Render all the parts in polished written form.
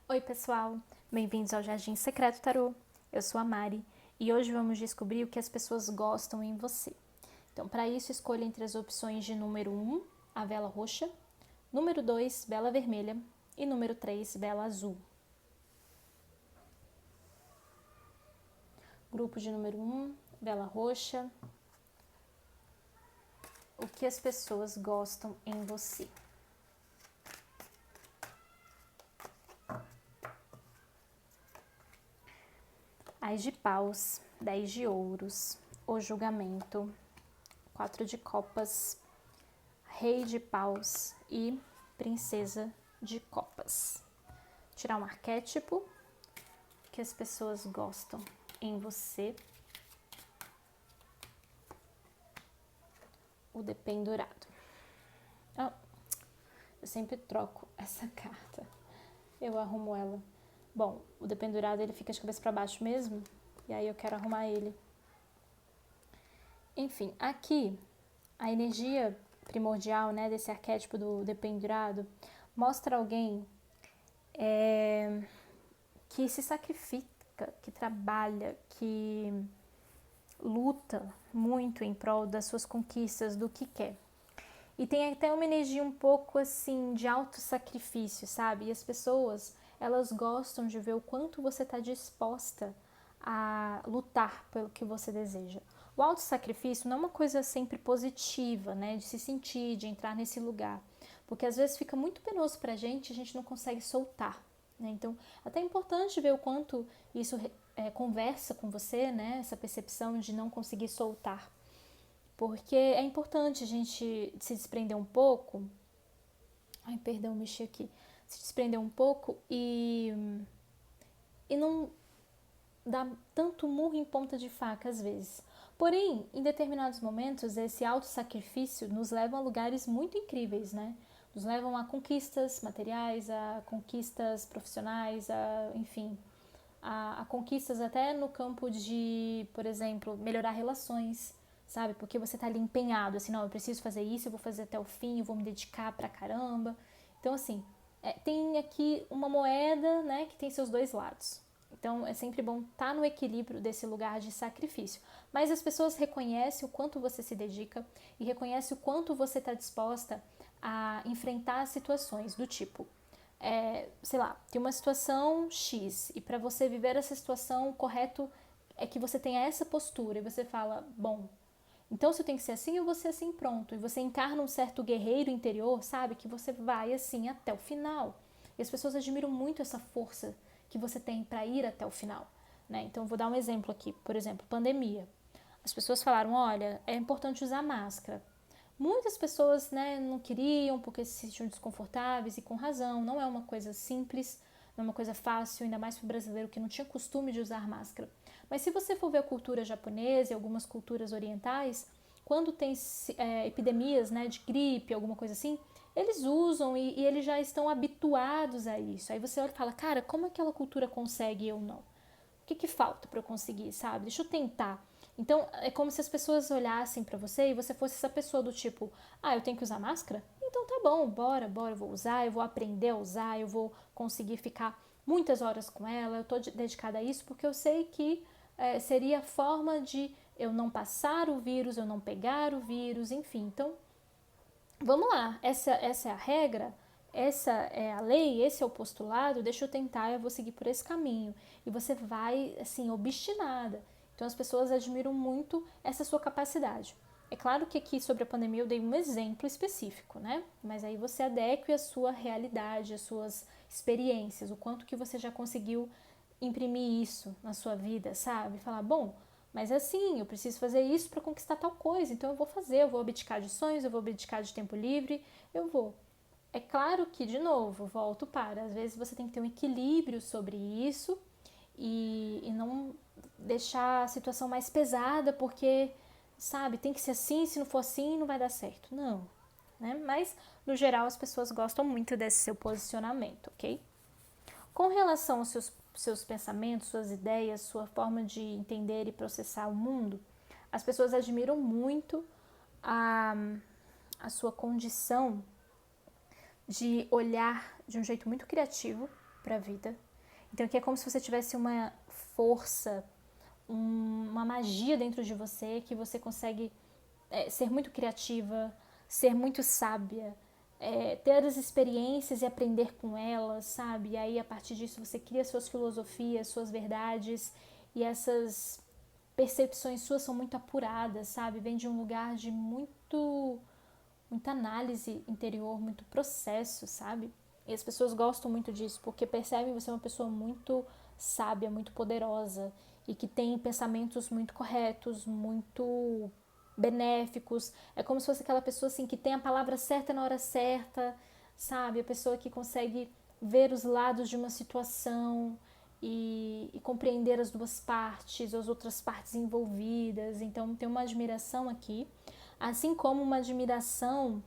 Oi pessoal, bem-vindos ao Jardim Secreto Tarô. Eu sou a Mari e hoje vamos descobrir o que as pessoas gostam em você. Então, para isso, escolha entre as opções de número 1, a vela roxa, número 2, vela vermelha e número 3, vela azul. Grupo de número 1, vela roxa. O que as pessoas gostam em você? Ás de paus, 10 de ouros, o julgamento, 4 de copas, rei de paus e princesa de copas. Tirar um arquétipo que as pessoas gostam em você. O dependurado. Oh, eu sempre troco essa carta. Eu arrumo ela. Bom, o dependurado ele fica de cabeça para baixo mesmo. E aí eu quero arrumar ele. Enfim, aqui a energia primordial, né, desse arquétipo do dependurado mostra alguém que se sacrifica, que trabalha, que luta muito em prol das suas conquistas, do que quer. E tem até uma energia um pouco assim de auto-sacrifício, sabe? E as pessoas, elas gostam de ver o quanto você está disposta a lutar pelo que você deseja. O auto-sacrifício não é uma coisa sempre positiva, né? De se sentir, de entrar nesse lugar. Porque às vezes fica muito penoso pra gente e a gente não consegue soltar, né? Então, até é importante ver o quanto isso conversa com você, né? Essa percepção de não conseguir soltar. Porque é importante a gente se desprender um pouco. Ai, perdão, mexi aqui. Se desprender um pouco e não dar tanto murro em ponta de faca às vezes. Porém, em determinados momentos, esse auto-sacrifício nos leva a lugares muito incríveis, né? Nos levam a conquistas materiais, a conquistas profissionais, enfim, a conquistas até no campo de, por exemplo, melhorar relações, sabe? Porque você tá ali empenhado, assim, não, eu preciso fazer isso, eu vou fazer até o fim, eu vou me dedicar pra caramba. Então, assim, tem aqui uma moeda, né, que tem seus dois lados. Então, é sempre bom estar no equilíbrio desse lugar de sacrifício. Mas as pessoas reconhecem o quanto você se dedica e reconhecem o quanto você está disposta a enfrentar situações do tipo, sei lá, tem uma situação X e para você viver essa situação, o correto é que você tenha essa postura e você fala, bom, então se eu tenho que ser assim, eu vou ser assim, pronto. E você encarna um certo guerreiro interior, sabe? Que você vai assim até o final. E as pessoas admiram muito essa força que você tem para ir até o final, né? Então eu vou dar um exemplo aqui, por exemplo, pandemia. As pessoas falaram, olha, é importante usar máscara. Muitas pessoas, né, não queriam porque se sentiam desconfortáveis e com razão. Não é uma coisa simples, não é uma coisa fácil, ainda mais para o brasileiro que não tinha costume de usar máscara. Mas se você for ver a cultura japonesa e algumas culturas orientais, quando tem epidemias, né, de gripe, alguma coisa assim, eles usam e eles já estão habituados a isso. Aí você olha e fala, cara, como aquela cultura consegue e eu não? O que falta para eu conseguir, sabe? Deixa eu tentar. Então, é como se as pessoas olhassem para você e você fosse essa pessoa do tipo, ah, eu tenho que usar máscara? Então tá bom, bora, eu vou usar, eu vou aprender a usar, eu vou conseguir ficar muitas horas com ela, eu tô dedicada a isso porque eu sei que seria a forma de eu não passar o vírus, eu não pegar o vírus, enfim. Então, vamos lá, essa é a regra, essa é a lei, esse é o postulado, deixa eu tentar, eu vou seguir por esse caminho. E você vai, assim, obstinada. Então as pessoas admiram muito essa sua capacidade. É claro que aqui sobre a pandemia eu dei um exemplo específico, né? Mas aí você adeque a sua realidade, as suas experiências, o quanto que você já conseguiu imprimir isso na sua vida, sabe? Falar, bom, mas assim, eu preciso fazer isso para conquistar tal coisa, então eu vou fazer, eu vou abdicar de sonhos, eu vou abdicar de tempo livre, eu vou. É claro que, de novo, volto para, às vezes você tem que ter um equilíbrio sobre isso e não deixar a situação mais pesada porque, sabe, tem que ser assim, se não for assim não vai dar certo. Não, né? Mas, no geral, as pessoas gostam muito desse seu posicionamento, ok? Com relação aos seus pensamentos, suas ideias, sua forma de entender e processar o mundo, as pessoas admiram muito a, sua condição de olhar de um jeito muito criativo para a vida. Então aqui é como se você tivesse uma força, uma magia dentro de você, que você consegue ser muito criativa, ser muito sábia, ter as experiências e aprender com elas, sabe? E aí a partir disso você cria suas filosofias, suas verdades, e essas percepções suas são muito apuradas, sabe? Vem de um lugar de muita análise interior, muito processo, sabe? E as pessoas gostam muito disso, porque percebem você é uma pessoa muito sábia, muito poderosa, e que tem pensamentos muito corretos, muito benéficos. É como se fosse aquela pessoa assim que tem a palavra certa na hora certa, sabe? A pessoa que consegue ver os lados de uma situação e compreender as duas partes, as outras partes envolvidas. Então tem uma admiração aqui, assim como uma admiração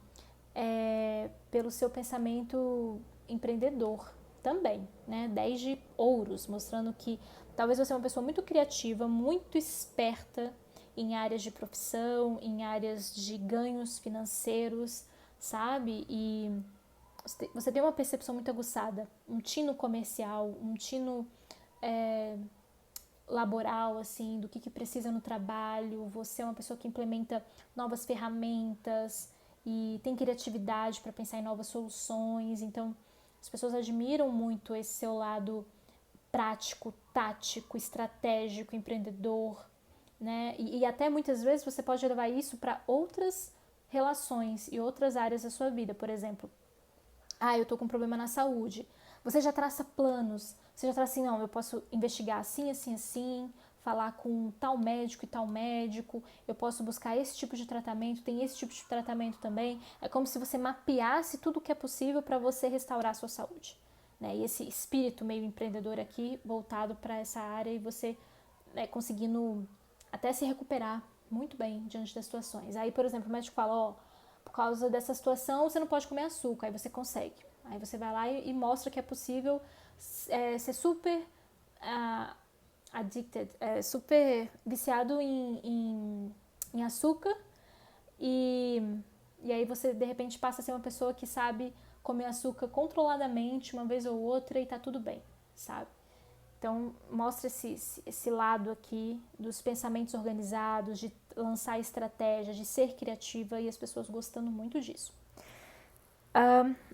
pelo seu pensamento empreendedor também, né? 10 de ouros, mostrando que talvez você é uma pessoa muito criativa, muito esperta em áreas de profissão, em áreas de ganhos financeiros, sabe? E você tem uma percepção muito aguçada, um tino comercial, um tino laboral, assim, do que precisa no trabalho. Você é uma pessoa que implementa novas ferramentas e tem criatividade para pensar em novas soluções. Então, as pessoas admiram muito esse seu lado prático, tático, estratégico, empreendedor, né? E até muitas vezes você pode levar isso para outras relações e outras áreas da sua vida. Por exemplo, eu tô com um problema na saúde. Você já traça planos, você já traça assim, não, eu posso investigar assim, assim, assim, falar com tal médico e tal médico, eu posso buscar esse tipo de tratamento, tem esse tipo de tratamento também. É como se você mapeasse tudo o que é possível para você restaurar a sua saúde, né? E esse espírito meio empreendedor aqui, voltado para essa área, e você conseguindo até se recuperar muito bem diante das situações. Aí, por exemplo, o médico fala, por causa dessa situação você não pode comer açúcar, aí você consegue. Aí você vai lá e mostra que é possível ser super addicted, super viciado em açúcar, e aí você de repente passa a ser uma pessoa que sabe comer açúcar controladamente uma vez ou outra e tá tudo bem, sabe? Então mostra esse lado aqui dos pensamentos organizados, de lançar estratégias, de ser criativa, e as pessoas gostando muito disso.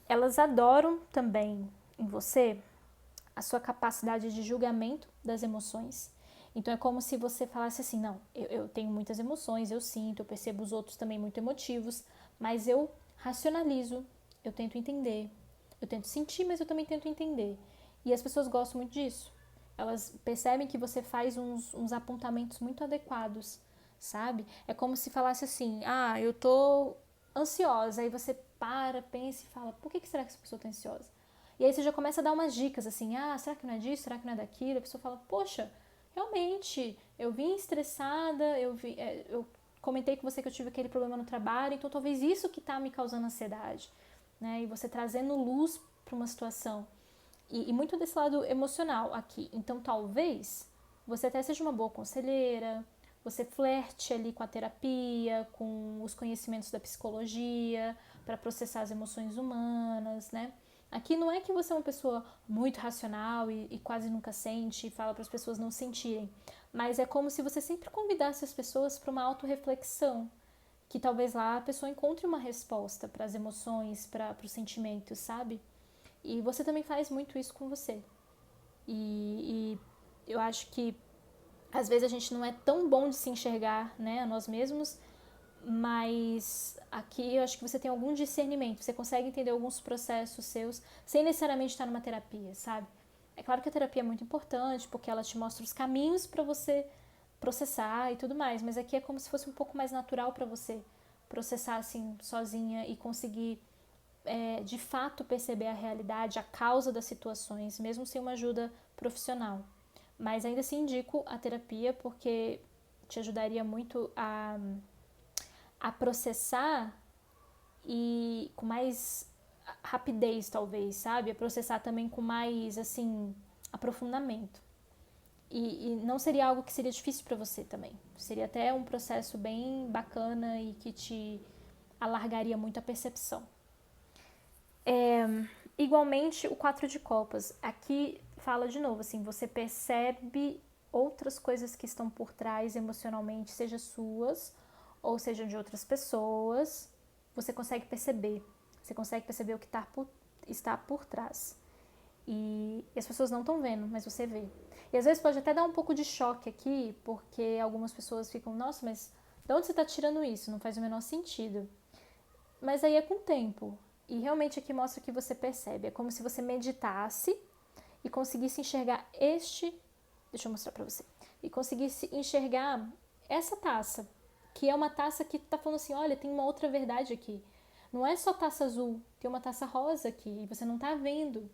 Elas adoram também em você a sua capacidade de julgamento das emoções. Então é como se você falasse assim, não, eu tenho muitas emoções, eu sinto, eu percebo os outros também muito emotivos, mas eu racionalizo, eu tento entender, eu tento sentir, mas eu também tento entender. E as pessoas gostam muito disso. Elas percebem que você faz uns apontamentos muito adequados, sabe? É como se falasse assim, eu tô ansiosa, aí você pensa e fala, por que será que essa pessoa tá ansiosa? E aí você já começa a dar umas dicas assim, será que não é disso, será que não é daquilo? A pessoa fala, poxa, realmente, eu vim estressada, eu comentei com você que eu tive aquele problema no trabalho, então talvez isso que tá me causando ansiedade, né? E você trazendo luz para uma situação. E muito desse lado emocional aqui. Então talvez você até seja uma boa conselheira, você flerte ali com a terapia, com os conhecimentos da psicologia, para processar as emoções humanas, né? Aqui não é que você é uma pessoa muito racional e quase nunca sente e fala para as pessoas não sentirem, mas é como se você sempre convidasse as pessoas para uma autorreflexão, que talvez lá a pessoa encontre uma resposta para as emoções, para os sentimentos, sabe? E você também faz muito isso com você. E eu acho que às vezes a gente não é tão bom de se enxergar, né, a nós mesmos, mas aqui eu acho que você tem algum discernimento, você consegue entender alguns processos seus sem necessariamente estar numa terapia, sabe? É claro que a terapia é muito importante porque ela te mostra os caminhos para você processar e tudo mais, mas aqui é como se fosse um pouco mais natural para você processar assim sozinha e conseguir de fato perceber a realidade, a causa das situações, mesmo sem uma ajuda profissional. Mas ainda assim indico a terapia porque te ajudaria muito a processar e com mais rapidez, talvez, sabe? A processar também com mais, assim, aprofundamento. E não seria algo que seria difícil para você também. Seria até um processo bem bacana e que te alargaria muito a percepção. Igualmente, o 4 de copas. Aqui fala de novo, assim, você percebe outras coisas que estão por trás emocionalmente, seja suas ou seja de outras pessoas. Você consegue perceber. Você consegue perceber o que está por trás. E as pessoas não estão vendo, mas você vê. E às vezes pode até dar um pouco de choque aqui, porque algumas pessoas ficam, nossa, mas de onde você está tirando isso? Não faz o menor sentido. Mas aí é com o tempo. E realmente aqui mostra que você percebe. É como se você meditasse e conseguisse enxergar Deixa eu mostrar pra você. E conseguisse enxergar essa taça. Que é uma taça que tá falando assim, olha, tem uma outra verdade aqui. Não é só taça azul, tem uma taça rosa aqui. E você não tá vendo.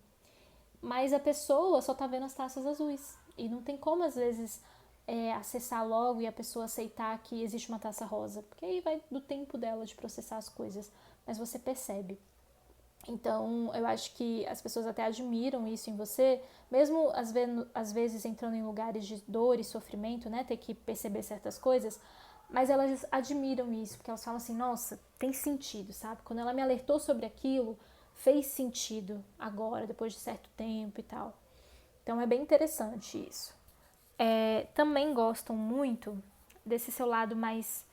Mas a pessoa só tá vendo as taças azuis. E não tem como, às vezes, acessar logo e a pessoa aceitar que existe uma taça rosa. Porque aí vai do tempo dela de processar as coisas. Mas você percebe. Então, eu acho que as pessoas até admiram isso em você, mesmo às vezes entrando em lugares de dor e sofrimento, né, ter que perceber certas coisas, mas elas admiram isso, porque elas falam assim, nossa, tem sentido, sabe? Quando ela me alertou sobre aquilo, fez sentido agora, depois de certo tempo e tal. Então, é bem interessante isso. Também gostam muito desse seu lado mais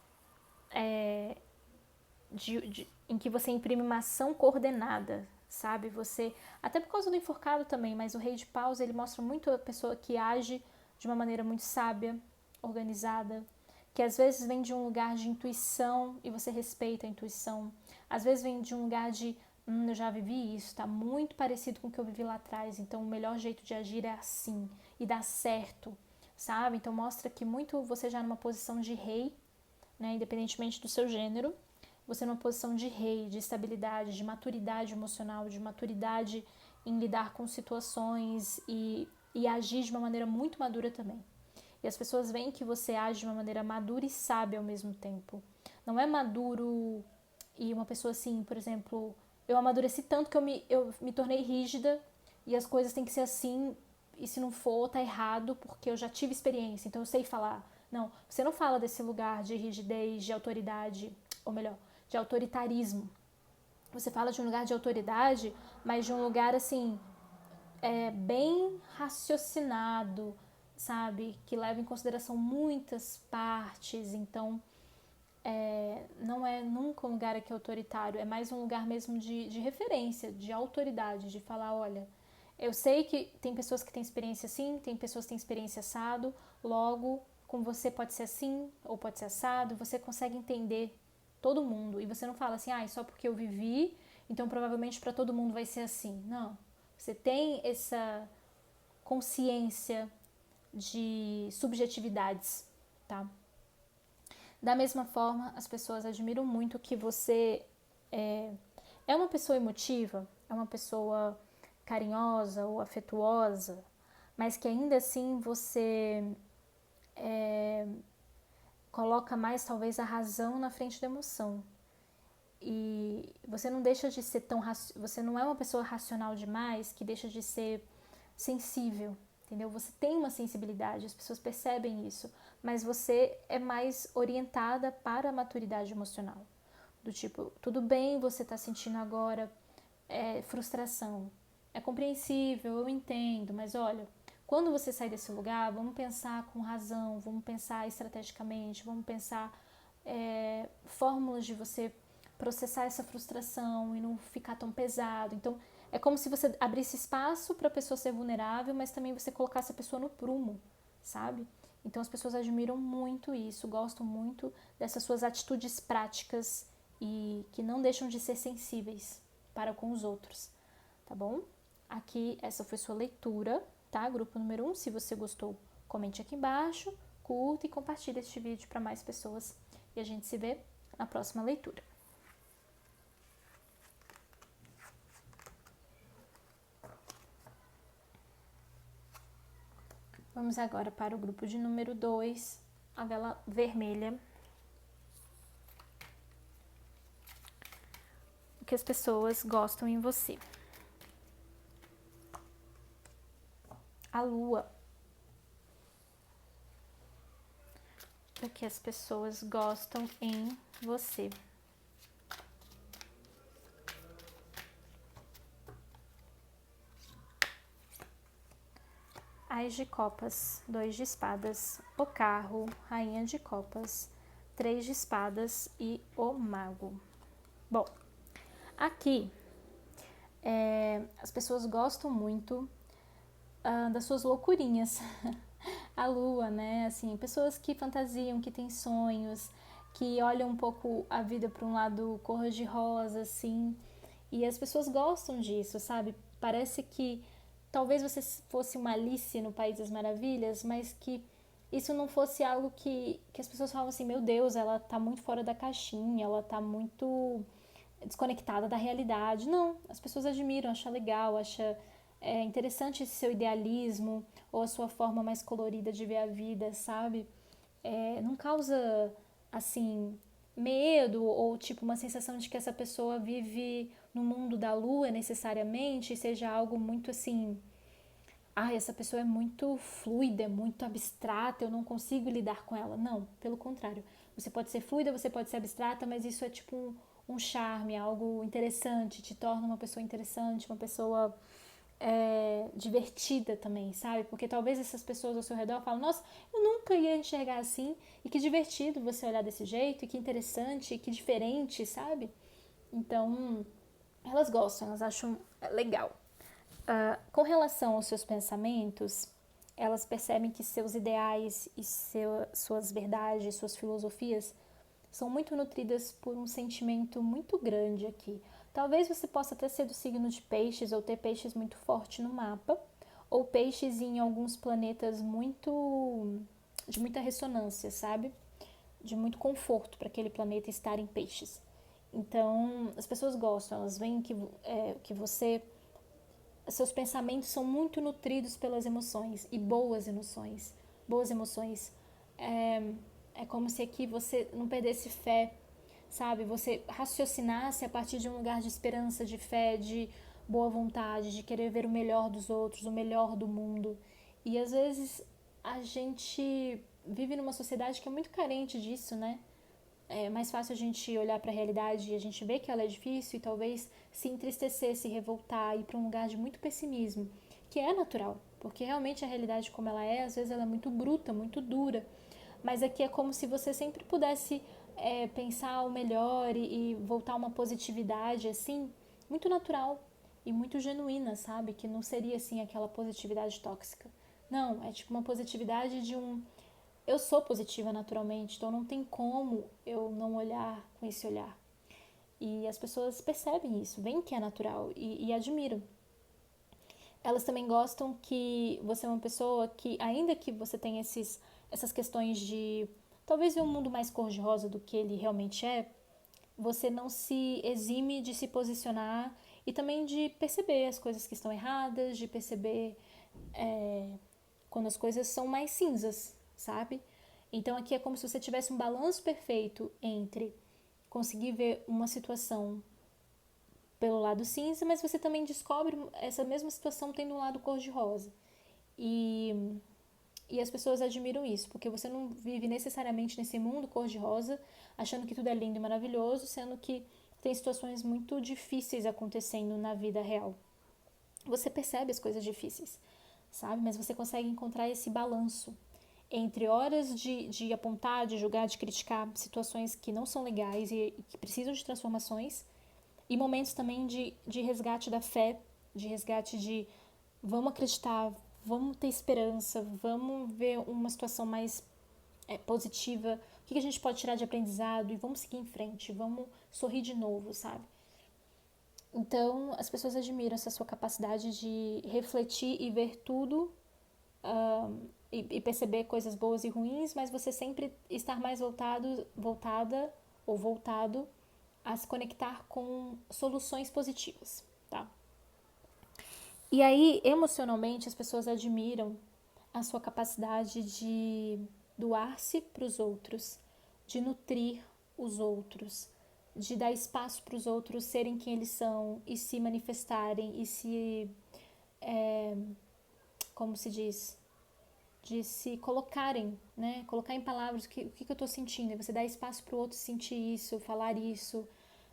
em que você imprime uma ação coordenada, sabe? Você, até por causa do enforcado também, mas o rei de paus, ele mostra muito a pessoa que age de uma maneira muito sábia, organizada, que às vezes vem de um lugar de intuição e você respeita a intuição. Às vezes vem de um lugar de, eu já vivi isso, tá muito parecido com o que eu vivi lá atrás, então o melhor jeito de agir é assim e dá certo, sabe? Então mostra que muito você já numa posição de rei, né, independentemente do seu gênero, você numa posição de rei, de estabilidade, de maturidade emocional, de maturidade em lidar com situações e agir de uma maneira muito madura também. E as pessoas veem que você age de uma maneira madura e sábia ao mesmo tempo. Não é maduro e uma pessoa assim, por exemplo, eu amadureci tanto que eu me tornei rígida e as coisas têm que ser assim e se não for, tá errado porque eu já tive experiência, então eu sei falar. Não, você não fala desse lugar de rigidez, de autoridade, ou melhor, de autoritarismo. Você fala de um lugar de autoridade, mas de um lugar assim, bem raciocinado, sabe? Que leva em consideração muitas partes. Então, não é nunca um lugar aqui autoritário, é mais um lugar mesmo de referência, de autoridade, de falar, olha, eu sei que tem pessoas que têm experiência assim, tem pessoas que têm experiência assado, logo, com você pode ser assim, ou pode ser assado, você consegue entender todo mundo. E você não fala assim, só porque eu vivi, então provavelmente para todo mundo vai ser assim. Não. Você tem essa consciência de subjetividades, tá? Da mesma forma, as pessoas admiram muito que você é uma pessoa emotiva, é uma pessoa carinhosa ou afetuosa, mas que ainda assim você coloca mais talvez a razão na frente da emoção. E você não deixa de ser você não é uma pessoa racional demais que deixa de ser sensível, entendeu? Você tem uma sensibilidade, as pessoas percebem isso, mas você é mais orientada para a maturidade emocional. Do tipo, tudo bem você tá sentindo agora frustração. É compreensível, eu entendo, mas olha, quando você sair desse lugar, vamos pensar com razão, vamos pensar estrategicamente, vamos pensar fórmulas de você processar essa frustração e não ficar tão pesado. Então, é como se você abrisse espaço para a pessoa ser vulnerável, mas também você colocasse a pessoa no prumo, sabe? Então, as pessoas admiram muito isso, gostam muito dessas suas atitudes práticas e que não deixam de ser sensíveis para com os outros, tá bom? Aqui, essa foi sua leitura, tá? Grupo número 1. Se você gostou, comente aqui embaixo, curta e compartilhe este vídeo para mais pessoas. E a gente se vê na próxima leitura. Vamos agora para o grupo de número 2, a vela vermelha. O que as pessoas gostam em você. A lua. O que as pessoas gostam em você. Ás de copas, 2 de espadas, o carro, rainha de copas, 3 de espadas e o mago. Bom, aqui as pessoas gostam muito das suas loucurinhas. A lua, né? Assim, pessoas que fantasiam, que têm sonhos, que olham um pouco a vida para um lado cor-de-rosa, assim. E as pessoas gostam disso, sabe? Parece que talvez você fosse uma Alice no País das Maravilhas, mas que isso não fosse algo que as pessoas falam assim, meu Deus, ela tá muito fora da caixinha, ela tá muito desconectada da realidade. Não, as pessoas admiram, acham legal, acham interessante esse seu idealismo ou a sua forma mais colorida de ver a vida, sabe? Não causa, assim, medo ou tipo uma sensação de que essa pessoa vive no mundo da lua necessariamente, seja algo muito assim, essa pessoa é muito fluida, é muito abstrata, eu não consigo lidar com ela. Não, pelo contrário. Você pode ser fluida, você pode ser abstrata, mas isso é tipo um charme, algo interessante, te torna uma pessoa interessante, uma pessoa divertida também, sabe? Porque talvez essas pessoas ao seu redor falam, nossa, eu nunca ia enxergar assim, e que divertido você olhar desse jeito, e que interessante, e que diferente, sabe? Então, elas gostam, elas acham legal. Com relação aos seus pensamentos, elas percebem que seus ideais e suas verdades, suas filosofias são muito nutridas por um sentimento muito grande aqui. Talvez você possa até ser do signo de peixes ou ter peixes muito forte no mapa, ou peixes em alguns planetas de muita ressonância, sabe? De muito conforto para aquele planeta estar em peixes. Então, as pessoas gostam, elas veem que você seus pensamentos são muito nutridos pelas emoções e boas emoções. Boas emoções. É como se aqui você não perdesse fé, sabe? Você raciocinasse a partir de um lugar de esperança, de fé, de boa vontade, de querer ver o melhor dos outros, o melhor do mundo. E às vezes a gente vive numa sociedade que é muito carente disso, né? É mais fácil a gente olhar para a realidade e a gente ver que ela é difícil e talvez se entristecer, se revoltar, ir para um lugar de muito pessimismo, que é natural, porque realmente a realidade como ela é, às vezes ela é muito bruta, muito dura, mas aqui é como se você sempre pudesse pensar o melhor e voltar a uma positividade assim, muito natural e muito genuína, sabe? Que não seria assim aquela positividade tóxica. Não, é tipo uma positividade de um eu sou positiva naturalmente, então não tem como eu não olhar com esse olhar. E as pessoas percebem isso, veem que é natural e admiram. Elas também gostam que você é uma pessoa que, ainda que você tenha essas questões de talvez ver um mundo mais cor-de-rosa do que ele realmente é, você não se exime de se posicionar e também de perceber as coisas que estão erradas, de perceber quando as coisas são mais cinzas, sabe? Então aqui é como se você tivesse um balanço perfeito entre conseguir ver uma situação pelo lado cinza, mas você também descobre essa mesma situação tendo um lado cor-de-rosa. E, e as pessoas admiram isso, porque você não vive necessariamente nesse mundo cor-de-rosa, achando que tudo é lindo e maravilhoso, sendo que tem situações muito difíceis acontecendo na vida real. Você percebe as coisas difíceis, sabe? Mas você consegue encontrar esse balanço entre horas de apontar, de julgar, de criticar situações que não são legais e que precisam de transformações, e momentos também de resgate da fé, de resgate de vamos acreditar, vamos ter esperança, vamos ver uma situação mais positiva, o que a gente pode tirar de aprendizado e vamos seguir em frente, vamos sorrir de novo, sabe? Então, as pessoas admiram essa sua capacidade de refletir e ver tudo e perceber coisas boas e ruins, mas você sempre estar mais voltada ou voltado a se conectar com soluções positivas, tá? E aí, emocionalmente, as pessoas admiram a sua capacidade de doar-se para os outros, de nutrir os outros, de dar espaço para os outros serem quem eles são e se manifestarem e se, como se diz, de se colocarem, né? Colocar em palavras o que eu estou sentindo. E você dá espaço para o outro sentir isso, falar isso,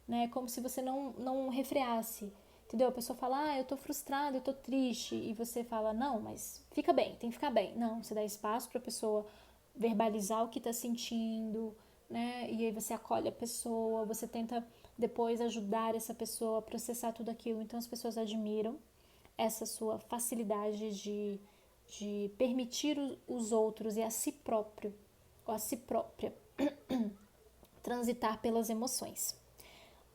né? Como se você não refreasse. Entendeu? A pessoa fala, eu tô frustrada, eu tô triste. E você fala, não, mas fica bem, tem que ficar bem. Não, você dá espaço pra pessoa verbalizar o que tá sentindo, né? E aí você acolhe a pessoa, você tenta depois ajudar essa pessoa a processar tudo aquilo. Então as pessoas admiram essa sua facilidade de permitir os outros e a si próprio, ou a si própria, transitar pelas emoções.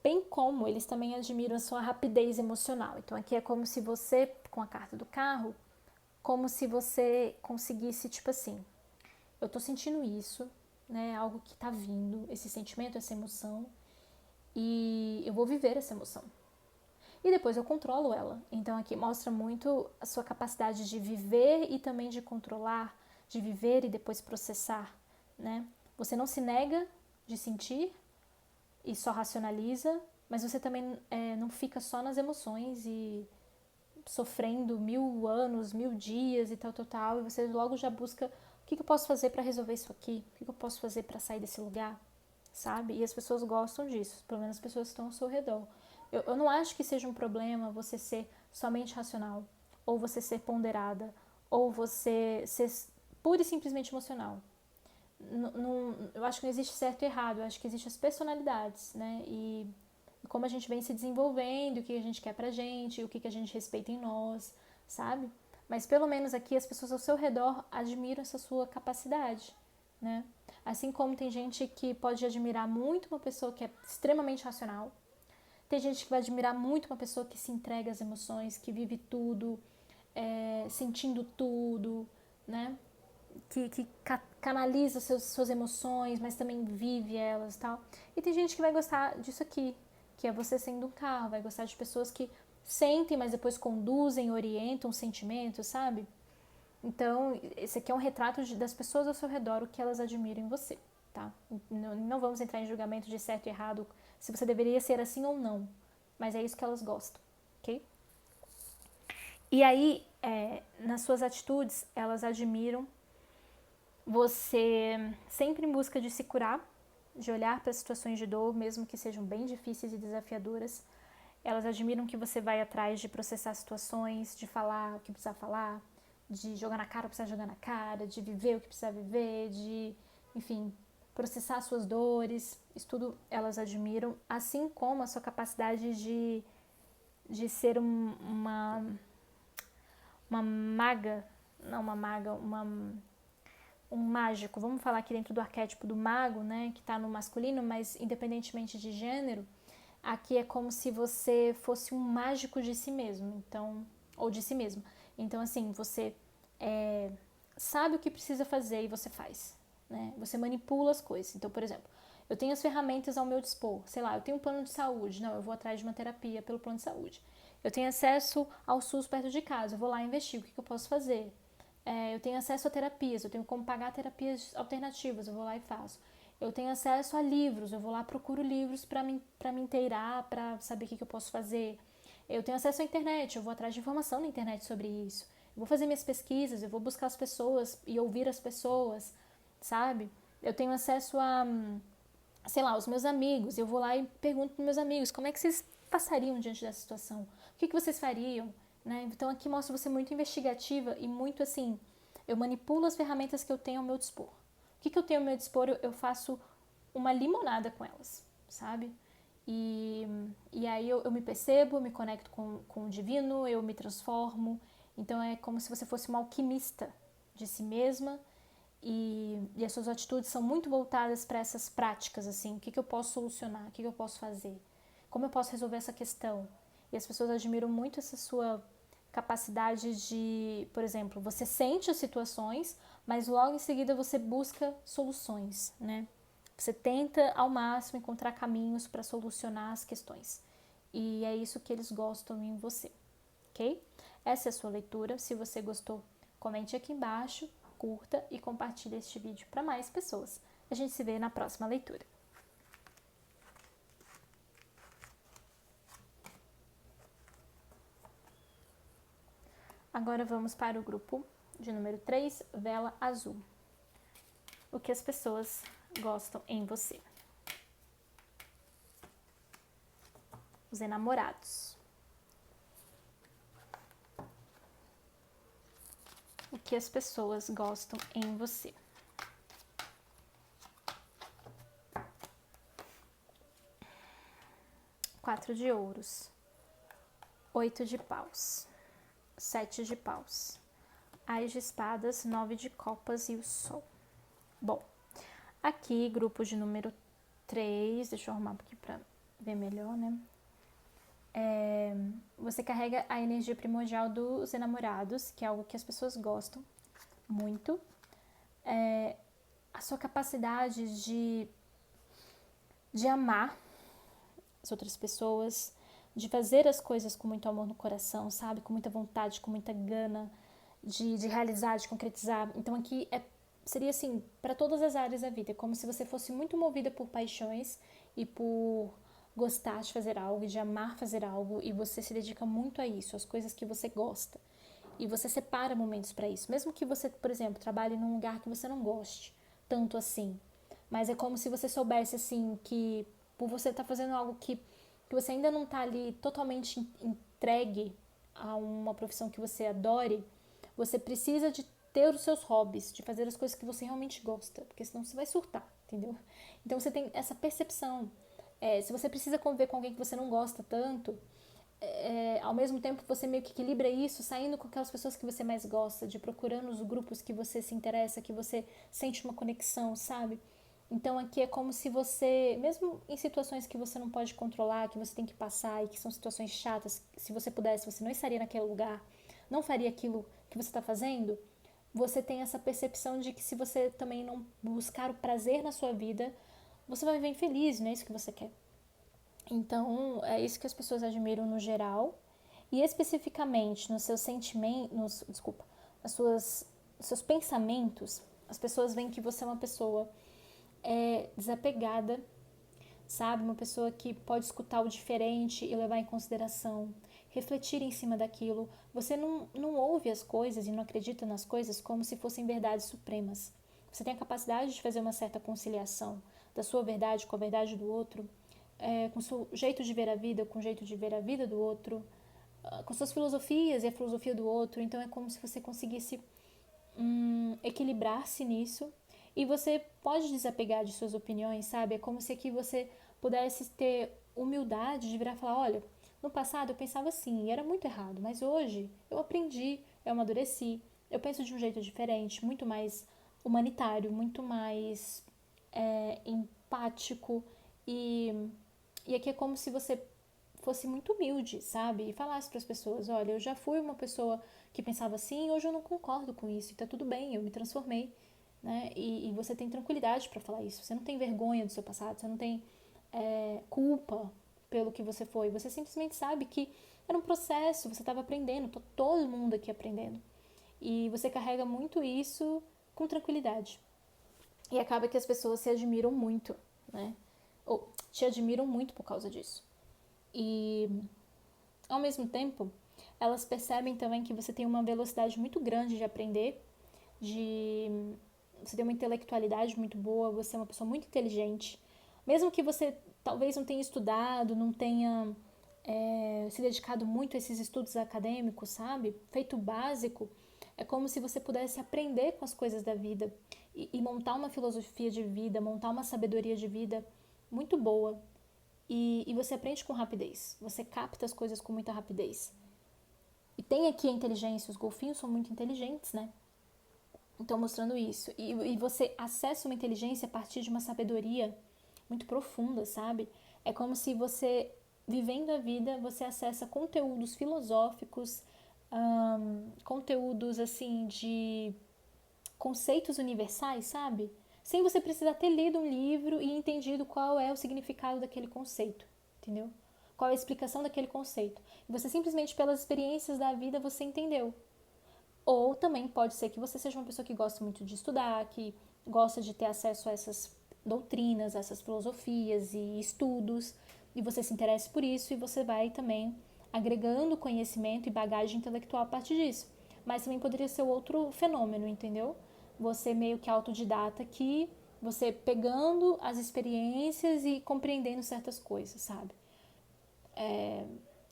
Bem como eles também admiram a sua rapidez emocional. Então aqui é como se você, com a carta do carro, como se você conseguisse, tipo assim, eu tô sentindo isso, né? Algo que tá vindo, esse sentimento, essa emoção, e eu vou viver essa emoção. E depois eu controlo ela. Então aqui mostra muito a sua capacidade de viver e também de controlar, de viver e depois processar, né? Você não se nega de sentir e só racionaliza, mas você também não fica só nas emoções e sofrendo 1000 anos, 1000 dias e tal, e você logo já busca o que eu posso fazer para resolver isso aqui, o que eu posso fazer para sair desse lugar, sabe? E as pessoas gostam disso, pelo menos as pessoas que estão ao seu redor. Eu não acho que seja um problema você ser somente racional, ou você ser ponderada, ou você ser pura e simplesmente emocional. Eu acho que não existe certo e errado, eu acho que existem as personalidades, né? E como a gente vem se desenvolvendo, o que a gente quer pra gente, o que a gente respeita em nós, sabe? Mas pelo menos aqui as pessoas ao seu redor admiram essa sua capacidade, né? Assim como tem gente que pode admirar muito uma pessoa que é extremamente racional, tem gente que vai admirar muito uma pessoa que se entrega às emoções, que vive tudo, sentindo tudo, né? Que canaliza suas emoções, mas também vive elas e tal. E tem gente que vai gostar disso aqui, que é você sendo um carro, vai gostar de pessoas que sentem, mas depois conduzem, orientam sentimentos, sabe? Então, esse aqui é um retrato das pessoas ao seu redor, o que elas admiram em você, tá? Não vamos entrar em julgamento de certo e errado, se você deveria ser assim ou não, mas é isso que elas gostam, ok? E aí, nas suas atitudes, elas admiram você sempre em busca de se curar, de olhar para situações de dor, mesmo que sejam bem difíceis e desafiadoras. Elas admiram que você vai atrás de processar situações, de falar o que precisa falar, de jogar na cara o que precisa jogar na cara, de viver o que precisa viver, de, enfim, processar suas dores. Isso tudo elas admiram, assim como a sua capacidade de ser uma maga, não uma maga, um mágico, vamos falar aqui dentro do arquétipo do mago, né, que está no masculino, mas independentemente de gênero, aqui é como se você fosse um mágico de si mesmo, então, ou de si mesmo. Então, assim, você sabe o que precisa fazer e você faz, né? Você manipula as coisas. Então, por exemplo, eu tenho as ferramentas ao meu dispor, sei lá, eu tenho um plano de saúde, não, eu vou atrás de uma terapia pelo plano de saúde. Eu tenho acesso ao SUS perto de casa, eu vou lá e investigo, o que eu posso fazer? Eu tenho acesso a terapias, eu tenho como pagar terapias alternativas, eu vou lá e faço. Eu tenho acesso a livros, eu vou lá procuro livros para me inteirar, para saber o que eu posso fazer. Eu tenho acesso à internet, eu vou atrás de informação na internet sobre isso. Eu vou fazer minhas pesquisas, eu vou buscar as pessoas e ouvir as pessoas, sabe? Eu tenho acesso a, sei lá, os meus amigos, eu vou lá e pergunto para meus amigos como é que vocês passariam diante dessa situação, o que vocês fariam, né? Então aqui mostra você muito investigativa e muito assim, eu manipulo as ferramentas que eu tenho ao meu dispor. O que eu tenho ao meu dispor, eu faço uma limonada com elas, sabe? E aí eu me percebo, eu me conecto com o divino, eu me transformo. Então é como se você fosse uma alquimista de si mesma e as suas atitudes são muito voltadas para essas práticas, assim, o que eu posso solucionar, o que eu posso fazer, como eu posso resolver essa questão. E as pessoas admiram muito essa sua capacidade de, por exemplo, você sente as situações, mas logo em seguida você busca soluções, né? Você tenta ao máximo encontrar caminhos para solucionar as questões. E é isso que eles gostam em você, ok? Essa é a sua leitura. Se você gostou, comente aqui embaixo, curta e compartilhe este vídeo para mais pessoas. A gente se vê na próxima leitura. Agora vamos para o grupo de número 3, Vela Azul. O que as pessoas gostam em você. Os enamorados. o que as pessoas gostam em você. Quatro de ouros, 8 de paus, 7 de paus, Ás de espadas, 9 de copas e o sol. Bom, aqui, grupo de número 3, deixa eu arrumar aqui pra ver melhor, né? Você carrega a energia primordial dos enamorados, que é algo que as pessoas gostam muito. A sua capacidade de amar as outras pessoas, de fazer as coisas com muito amor no coração, sabe? Com muita vontade, com muita gana de realizar, de concretizar. Então aqui seria assim, para todas as áreas da vida, é como se você fosse muito movida por paixões e por gostar de fazer algo, de amar fazer algo, e você se dedica muito a isso, às coisas que você gosta. E você separa momentos para isso. Mesmo que você, por exemplo, trabalhe num lugar que você não goste tanto assim. Mas é como se você soubesse, assim, que por você estar fazendo algo que você ainda não está ali totalmente entregue a uma profissão que você adore, você precisa de ter os seus hobbies, de fazer as coisas que você realmente gosta, porque senão você vai surtar, entendeu? Então você tem essa percepção. Se você precisa conviver com alguém que você não gosta tanto, ao mesmo tempo você meio que equilibra isso, saindo com aquelas pessoas que você mais gosta, de procurando os grupos que você se interessa, que você sente uma conexão, sabe? Então aqui é como se você, mesmo em situações que você não pode controlar, que você tem que passar e que são situações chatas, se você pudesse, você não estaria naquele lugar, não faria aquilo que você está fazendo, você tem essa percepção de que se você também não buscar o prazer na sua vida, você vai viver infeliz, não é isso que você quer. Então, é isso que as pessoas admiram no geral. E especificamente nos seus sentimentos, nos seus pensamentos, as pessoas veem que você é uma pessoa desapegada, sabe? Uma pessoa que pode escutar o diferente e levar em consideração, refletir em cima daquilo. Você não ouve as coisas e não acredita nas coisas como se fossem verdades supremas. Você tem a capacidade de fazer uma certa conciliação da sua verdade com a verdade do outro, com o seu jeito de ver a vida, com o jeito de ver a vida do outro, com suas filosofias e a filosofia do outro. Então é como se você conseguisse equilibrar-se nisso, e você pode desapegar de suas opiniões, sabe? É como se aqui você pudesse ter humildade de virar e falar, olha, no passado eu pensava assim e era muito errado, mas hoje eu aprendi, eu amadureci, eu penso de um jeito diferente, muito mais humanitário, muito mais empático, e aqui é como se você fosse muito humilde, sabe? E falasse para as pessoas, olha, eu já fui uma pessoa que pensava assim, hoje eu não concordo com isso, e tá tudo bem, eu me transformei, né? E você tem tranquilidade para falar isso, você não tem vergonha do seu passado, você não tem culpa pelo que você foi, você simplesmente sabe que era um processo, você estava aprendendo, tá todo mundo aqui aprendendo, e você carrega muito isso com tranquilidade. E acaba que as pessoas se admiram muito, né? Ou te admiram muito por causa disso. E, ao mesmo tempo, elas percebem também que você tem uma velocidade muito grande de aprender, você tem uma intelectualidade muito boa, você é uma pessoa muito inteligente. Mesmo que você talvez não tenha estudado, não tenha se dedicado muito a esses estudos acadêmicos, sabe? Feito o básico, é como se você pudesse aprender com as coisas da vida e montar uma filosofia de vida, montar uma sabedoria de vida muito boa. E você aprende com rapidez, você capta as coisas com muita rapidez. E tem aqui a inteligência, os golfinhos são muito inteligentes, né? Então, mostrando isso. E você acessa uma inteligência a partir de uma sabedoria muito profunda, sabe? É como se você, vivendo a vida, você acessa conteúdos filosóficos, conteúdos, assim, de conceitos universais, sabe? Sem você precisar ter lido um livro e entendido qual é o significado daquele conceito, entendeu? Qual é a explicação daquele conceito. E você simplesmente, pelas experiências da vida, você entendeu. Ou também pode ser que você seja uma pessoa que gosta muito de estudar, que gosta de ter acesso a essas doutrinas, a essas filosofias e estudos, e você se interesse por isso, e você vai também agregando conhecimento e bagagem intelectual a partir disso. Mas também poderia ser outro fenômeno, entendeu? Você meio que autodidata aqui, você pegando as experiências e compreendendo certas coisas, sabe?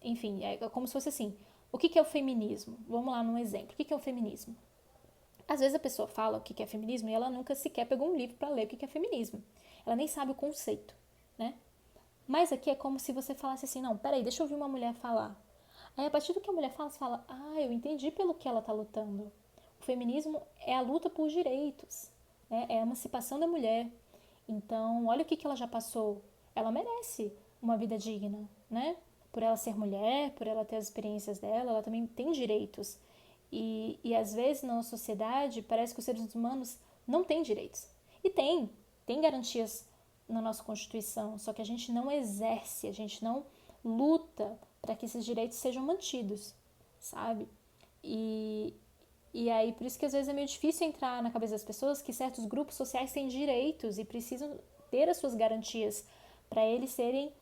Enfim, é como se fosse assim, o que é o feminismo? Vamos lá num exemplo. O que é o feminismo? Às vezes a pessoa fala o que é feminismo e ela nunca sequer pegou um livro para ler o que é feminismo. Ela nem sabe o conceito, né? Mas aqui é como se você falasse assim, não, peraí, deixa eu ouvir uma mulher falar. Aí a partir do que a mulher fala, você fala, eu entendi pelo que ela tá lutando. O feminismo é a luta por direitos, né? É a emancipação da mulher. Então, olha o que ela já passou. Ela merece uma vida digna, né? Por ela ser mulher, por ela ter as experiências dela, ela também tem direitos. E às vezes na nossa sociedade parece que os seres humanos não têm direitos. E tem garantias na nossa Constituição, só que a gente não exerce, a gente não luta para que esses direitos sejam mantidos, sabe? E, e aí, por isso que às vezes é meio difícil entrar na cabeça das pessoas que certos grupos sociais têm direitos e precisam ter as suas garantias para eles serem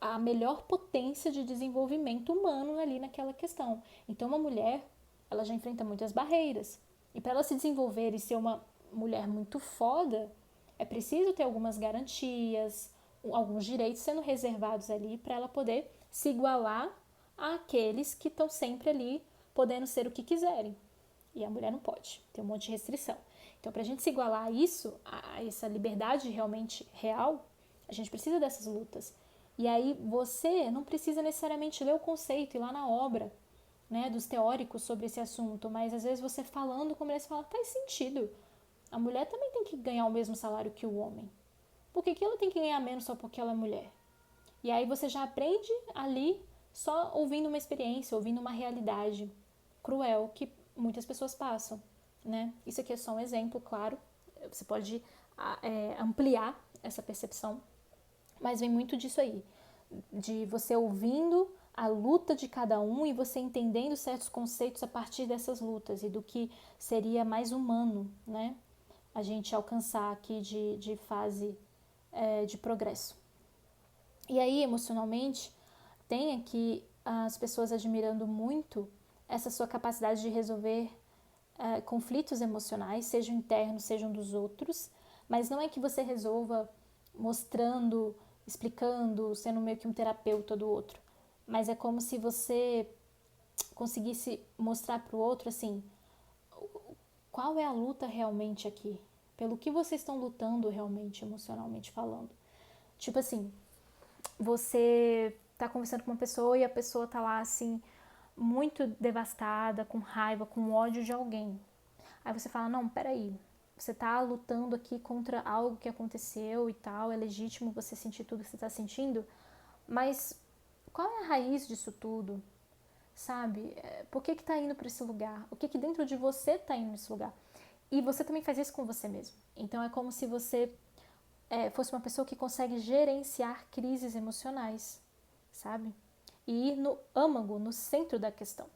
a melhor potência de desenvolvimento humano ali naquela questão. Então, uma mulher, ela já enfrenta muitas barreiras. E para ela se desenvolver e ser uma mulher muito foda, é preciso ter algumas garantias, alguns direitos sendo reservados ali para ela poder se igualar àqueles que estão sempre ali podendo ser o que quiserem. E a mulher não pode, tem um monte de restrição. Então, para a gente se igualar a isso, a essa liberdade realmente real, a gente precisa dessas lutas. E aí você não precisa necessariamente ler o conceito e ir lá na obra, né, dos teóricos sobre esse assunto, mas às vezes você falando com a mulher, você fala, faz sentido. A mulher também tem que ganhar o mesmo salário que o homem. Por que ela tem que ganhar menos só porque ela é mulher? E aí você já aprende ali só ouvindo uma experiência, ouvindo uma realidade cruel que muitas pessoas passam, né? Isso aqui é só um exemplo, claro. Você pode ampliar essa percepção, mas vem muito disso aí, de você ouvindo a luta de cada um e você entendendo certos conceitos a partir dessas lutas e do que seria mais humano, né? A gente alcançar aqui de fase de progresso. E aí, emocionalmente, tem aqui as pessoas admirando muito essa sua capacidade de resolver conflitos emocionais, sejam internos, sejam dos outros, mas não é que você resolva mostrando, explicando, sendo meio que um terapeuta do outro, mas é como se você conseguisse mostrar para o outro assim, qual é a luta realmente aqui? Pelo que vocês estão lutando realmente, emocionalmente falando? Tipo assim, você tá conversando com uma pessoa e a pessoa tá lá assim, muito devastada, com raiva, com ódio de alguém. Aí você fala, não, peraí, você tá lutando aqui contra algo que aconteceu e tal, é legítimo você sentir tudo que você tá sentindo, mas qual é a raiz disso tudo? Sabe? Por que tá indo para esse lugar? O que dentro de você tá indo nesse lugar? E você também faz isso com você mesmo. Então é como se você fosse uma pessoa que consegue gerenciar crises emocionais, sabe? E ir no âmago, no centro da questão.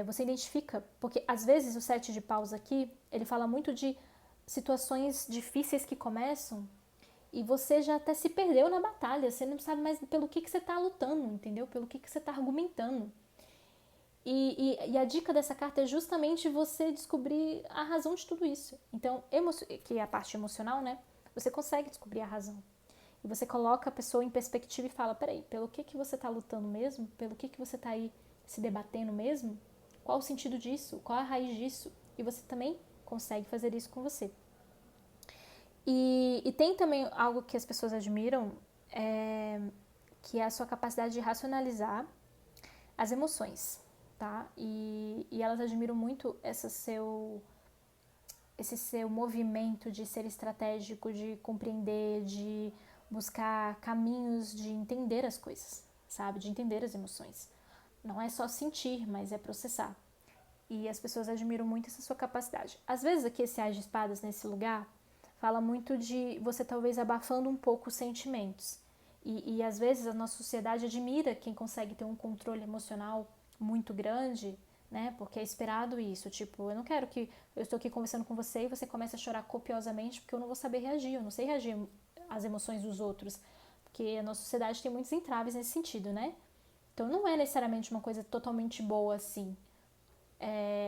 Você identifica, porque às vezes o 7 de paus aqui, ele fala muito de situações difíceis que começam e você já até se perdeu na batalha, você não sabe mais pelo que você está lutando, entendeu? Pelo que você está argumentando. E a dica dessa carta é justamente você descobrir a razão de tudo isso. Então, que é a parte emocional, né? Você consegue descobrir a razão. E você coloca a pessoa em perspectiva e fala, peraí, pelo que você está lutando mesmo? Pelo que você está aí se debatendo mesmo? Qual o sentido disso? Qual a raiz disso? E você também consegue fazer isso com você. E tem também algo que as pessoas admiram, que é a sua capacidade de racionalizar as emoções, tá? E elas admiram muito esse seu movimento de ser estratégico, de compreender, de buscar caminhos de entender as coisas, sabe? De entender as emoções. Não é só sentir, mas é processar. E as pessoas admiram muito essa sua capacidade. Às vezes aqui esse Ás de Espadas nesse lugar fala muito de você talvez abafando um pouco os sentimentos. E às vezes a nossa sociedade admira quem consegue ter um controle emocional muito grande, né? Porque é esperado isso. Tipo, eu não quero que eu estou aqui conversando com você e você comece a chorar copiosamente porque eu não vou saber reagir. Eu não sei reagir às emoções dos outros. Porque a nossa sociedade tem muitos entraves nesse sentido, né? Então não é necessariamente uma coisa totalmente boa assim.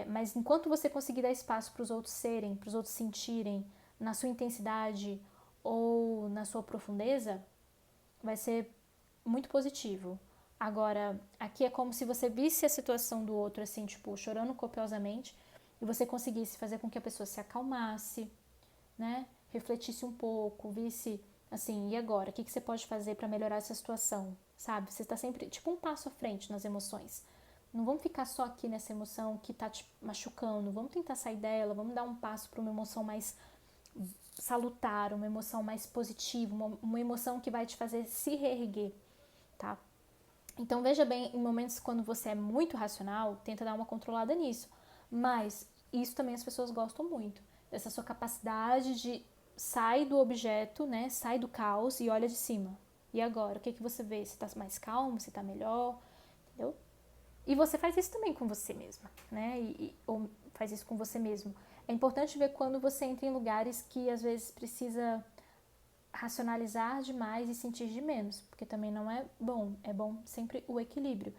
Mas enquanto você conseguir dar espaço para os outros serem, para os outros sentirem na sua intensidade ou na sua profundeza, vai ser muito positivo. Agora, aqui é como se você visse a situação do outro assim, tipo, chorando copiosamente e você conseguisse fazer com que a pessoa se acalmasse, né? Refletisse um pouco, visse assim, e agora? O que você pode fazer para melhorar essa situação? Sabe? Você está sempre, tipo, um passo à frente nas emoções. Não vamos ficar só aqui nessa emoção que tá te machucando. Vamos tentar sair dela, vamos dar um passo para uma emoção mais salutar, uma emoção mais positiva, uma emoção que vai te fazer se reerguer, tá? Então veja bem, em momentos quando você é muito racional, tenta dar uma controlada nisso. Mas isso também as pessoas gostam muito, dessa sua capacidade de sai do objeto, né? Sai do caos e olha de cima. E agora, o que você vê? Você tá mais calmo, você tá melhor, entendeu? E você faz isso também com você mesma, né? Ou faz isso com você mesmo. É importante ver quando você entra em lugares que às vezes precisa racionalizar demais e sentir de menos, porque também não é bom sempre o equilíbrio.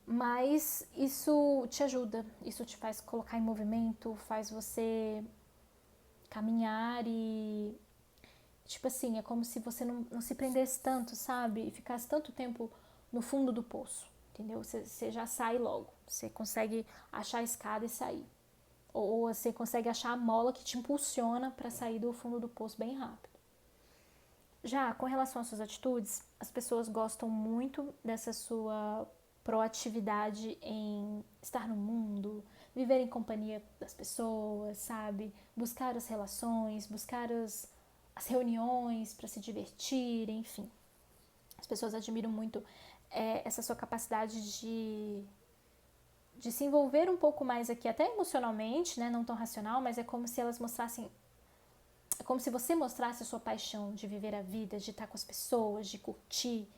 Mas isso te ajuda, isso te faz colocar em movimento, faz você caminhar e, tipo assim, é como se você não se prendesse tanto, sabe? E ficasse tanto tempo no fundo do poço, entendeu? Você já sai logo, você consegue achar a escada e sair. Ou você consegue achar a mola que te impulsiona para sair do fundo do poço bem rápido. Já com relação às suas atitudes, as pessoas gostam muito dessa sua proatividade em estar no mundo, viver em companhia das pessoas, sabe? Buscar as relações, buscar as reuniões para se divertirem, enfim. As pessoas admiram muito essa sua capacidade de se envolver um pouco mais aqui, até emocionalmente, né? Não tão racional, mas é como se elas mostrassem. É como se você mostrasse a sua paixão de viver a vida, de estar com as pessoas, de curtir.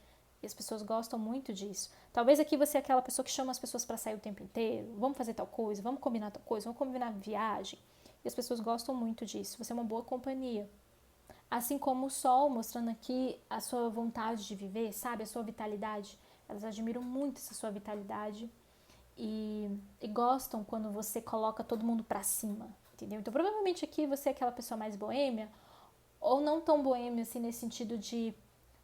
E as pessoas gostam muito disso. Talvez aqui você é aquela pessoa que chama as pessoas para sair o tempo inteiro. Vamos fazer tal coisa, vamos combinar tal coisa, vamos combinar viagem. E as pessoas gostam muito disso. Você é uma boa companhia. Assim como o sol, mostrando aqui a sua vontade de viver, sabe? A sua vitalidade. Elas admiram muito essa sua vitalidade e gostam quando você coloca todo mundo pra cima, entendeu? Então provavelmente aqui você é aquela pessoa mais boêmia, ou não tão boêmia assim nesse sentido de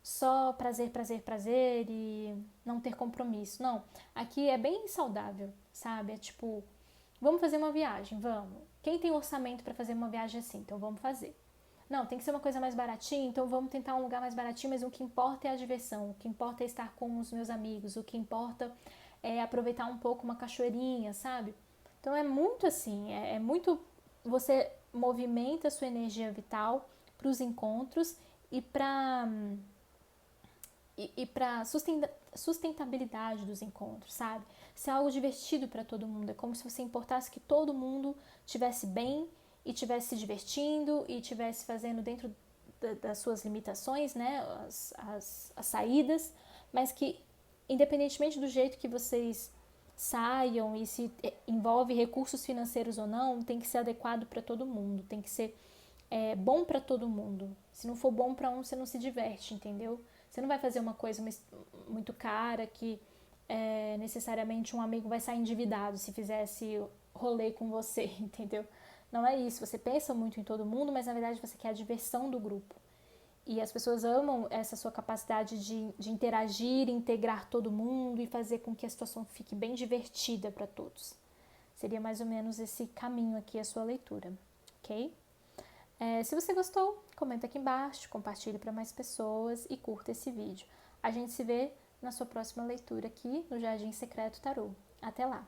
só prazer, prazer, prazer e não ter compromisso. Não, aqui é bem saudável, sabe? É tipo, vamos fazer uma viagem, vamos. Quem tem orçamento para fazer uma viagem assim? Então vamos fazer. Não, tem que ser uma coisa mais baratinha, então vamos tentar um lugar mais baratinho, mas o que importa é a diversão, o que importa é estar com os meus amigos, o que importa é aproveitar um pouco uma cachoeirinha, sabe? Então é muito assim, é muito. Você movimenta a sua energia vital para os encontros e para sustentabilidade dos encontros, sabe? Ser algo divertido para todo mundo. É como se você importasse que todo mundo estivesse bem e estivesse se divertindo e estivesse fazendo dentro das suas limitações, né? As saídas, mas que independentemente do jeito que vocês saiam e se envolve recursos financeiros ou não, tem que ser adequado para todo mundo, tem que ser bom para todo mundo. Se não for bom para um, você não se diverte, entendeu? Você não vai fazer uma coisa muito cara que necessariamente um amigo vai sair endividado se fizesse rolê com você, entendeu? Não é isso. Você pensa muito em todo mundo, mas na verdade você quer a diversão do grupo. E as pessoas amam essa sua capacidade de interagir, integrar todo mundo e fazer com que a situação fique bem divertida para todos. Seria mais ou menos esse caminho aqui a sua leitura, ok? Se você gostou, comenta aqui embaixo, compartilhe para mais pessoas e curta esse vídeo. A gente se vê na sua próxima leitura aqui no Jardim Secreto Tarô. Até lá!